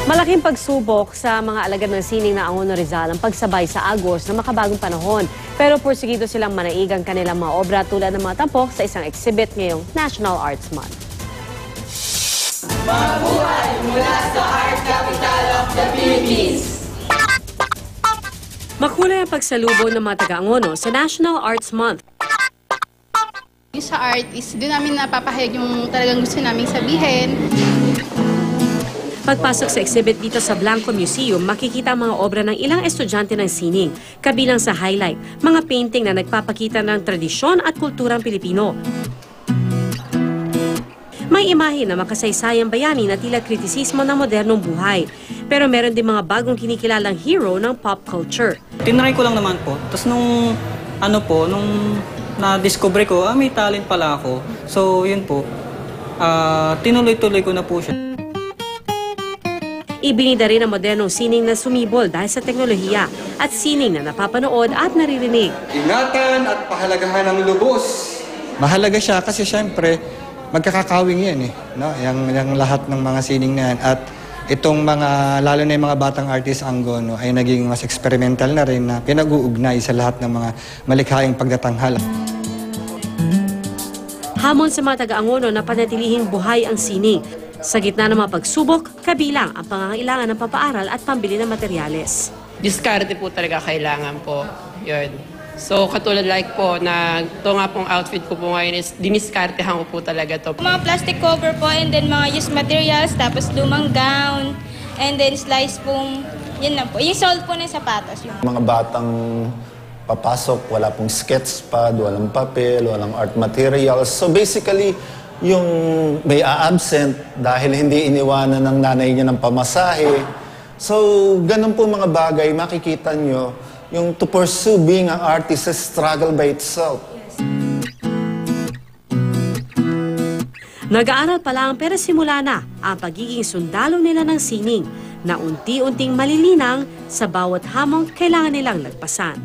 Malaking pagsubok sa mga alagad ng sining na Angono Rizal ang pagsabay sa Agos na makabagong panahon. Pero porsigido silang manaig ang kanilang mga obra tulad ng mga tampok sa isang exhibit ngayong National Arts Month. Mabuhay mula sa Art Capital of the Philippines! Makulay ang pagsalubong ng mga taga-Angono sa National Arts Month. Sa art is doon namin napapahayag yung talagang gusto naming sabihin. Pagpasok sa exhibit dito sa Blanco Museum, makikita ang mga obra ng ilang estudyante ng sining. Kabilang sa highlight, mga painting na nagpapakita ng tradisyon at kulturang Pilipino. May imahe na makasaysayang bayani na tila kritisismo ng modernong buhay. Pero meron din mga bagong kinikilalang hero ng pop culture. Tinry ko lang naman po. Tapos nung na-discover ko, may talent pala ako. So yun po, tinuloy-tuloy ko na po siya. Ibinida rin ang modernong sining na sumibol dahil sa teknolohiya at sining na napapanood at naririnig. Ingatan at pahalagahan ng lubos. Mahalaga siya kasi syempre magkakakawing yan no? Yung lahat ng mga sining na yan. At itong mga, lalo na yung mga batang artist Angono ay naging mas experimental na rin na pinag-uugnay sa lahat ng mga malikhaing pagtatanghala. Hamon sa mga taga-Angono na panatilihing buhay ang sining. Sa gitna ng mga pagsubok, kabilang ang pangangailangan ng papaaral at pambili ng materyales. Diskarte po talaga kailangan po. Yun. So katulad like po na ito nga pong outfit ko po ngayon is diniskartehan ko po talaga to. Mga plastic cover po and then mga used materials, tapos lumang gown, and then slice pong, yun na po. Yung sold po ng sapatos. Yung mga batang papasok, wala pong sketch pad, walang papel, walang art materials. So basically, yung may absent dahil hindi iniwanan ng nanay niya ng pamasahe. So, ganun po mga bagay, makikita nyo, yung to pursue being an artist is struggle by itself. Nag-aaral pa lang pero simula na ang pagiging sundalo nila ng sining na unti-unting malilinang sa bawat hamong kailangan nilang lagpasan.